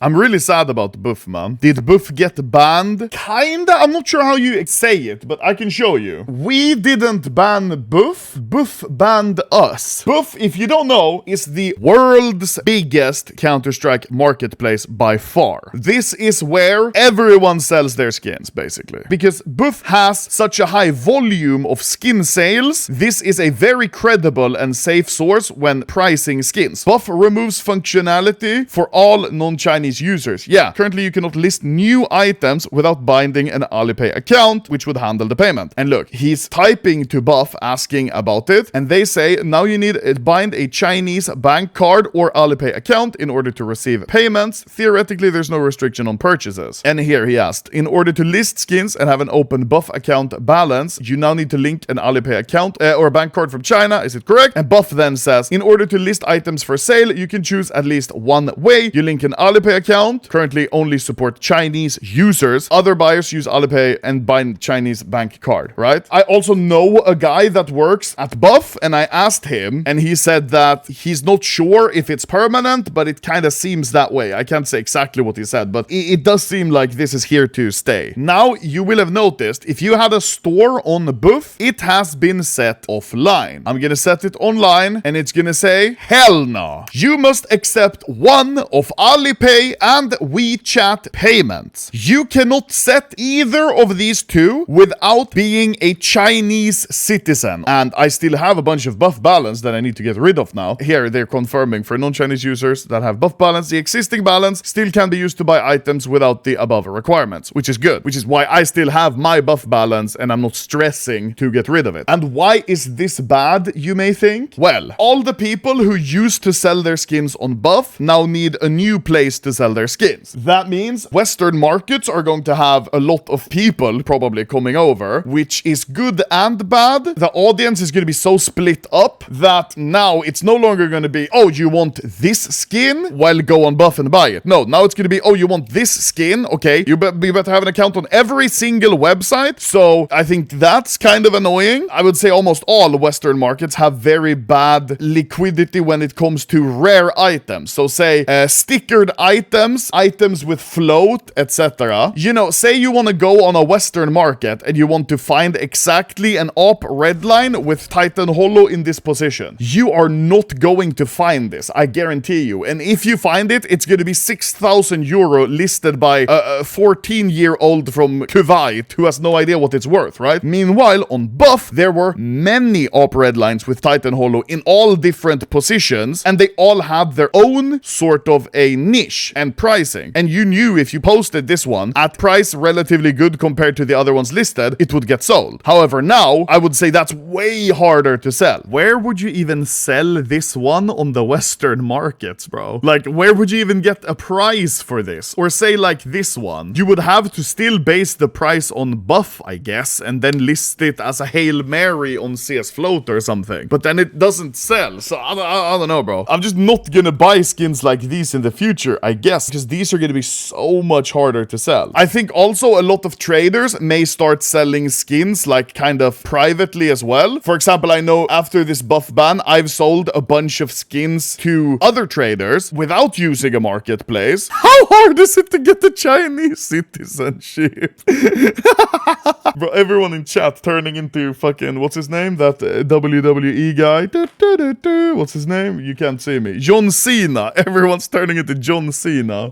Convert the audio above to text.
I'm really sad about Buff, man. Did Buff get banned? Kinda. I'm not sure how you say it, but I can show you. We didn't ban Buff. Buff banned us. Buff, if you don't know, is the world's biggest Counter-Strike marketplace by far. This is where everyone sells their skins, basically. Because Buff has such a high volume of skin sales, this is a very credible and safe source when pricing skins. Buff removes functionality for all non-Chinese users. Yeah, currently you cannot list new items without binding an Alipay account, which would handle the payment. And look, he's typing to Buff asking about it, and they say now you need to bind a Chinese bank card or Alipay account in order to receive payments. Theoretically, there's no restriction on purchases. And here he asked, in order to list skins and have an open Buff account balance, you now need to link an Alipay account or a bank card from China. Is it correct? And Buff then says, in order to list items for sale, you can choose at least one way. You link an Alipay account. Currently only support Chinese users. Other buyers use Alipay and bind Chinese bank card, right? I also know a guy that works at Buff, and I asked him, and he said that he's not sure if it's permanent, but it kind of seems that way. I can't say exactly what he said, but it does seem like this is here to stay. Now, you will have noticed, if you had a store on Buff, it has been set offline. I'm gonna set it online, and it's gonna say, hell no. You must accept one of Alipay and WeChat payments. You cannot set either of these two without being a Chinese citizen. And I still have a bunch of Buff balance that I need to get rid of now. Here, they're confirming for non-Chinese users that have Buff balance, the existing balance still can be used to buy items without the above requirements, which is good, which is why I still have my Buff balance and I'm not stressing to get rid of it. And why is this bad, you may think? Well, all the people who used to sell their skins on Buff now need a new place to sell their skins. That means Western markets are going to have a lot of people probably coming over, which is good and bad. The audience is going to be so split up that now it's no longer going to be, oh, you want this skin? Well, go on Buff and buy it. No, now it's going to be, oh, you want this skin? Okay, you better have an account on every single website. So I think that's kind of annoying. I would say almost all Western markets have very bad liquidity when it comes to rare items. So say stickered items with float, etc. You know, say you want to go on a Western market and you want to find exactly an AWP redline with Titan Hollow in this position. You are not going to find this, I guarantee you. And if you find it, it's going to be 6,000 euro listed by a 14-year-old from Kuwait who has no idea what it's worth, right? Meanwhile, on Buff, there were many AWP redlines with Titan Hollow in all different positions, and they all had their own sort of a niche and pricing. And you knew if you posted this one at price relatively good compared to the other ones listed, it would get sold. However, now, I would say that's way harder to sell. Where would you even sell this one on the Western markets, bro? Like, where would you even get a price for this? Or say like this one. You would have to still base the price on Buff, I guess, and then list it as a Hail Mary on CS Float or something. But then it doesn't sell, so I don't know, bro. I'm just not gonna buy skins like these in the future, I guess, because these are gonna be so much harder to sell. I think also a lot of traders may start selling skins like kind of privately as well. For example, I know after this Buff ban, I've sold a bunch of skins to other traders without using a marketplace. How hard is it to get the Chinese citizenship? Bro, everyone in chat turning into fucking, what's his name? That WWE guy. What's his name? You can't see me. John Cena. Everyone's turning into John Cena.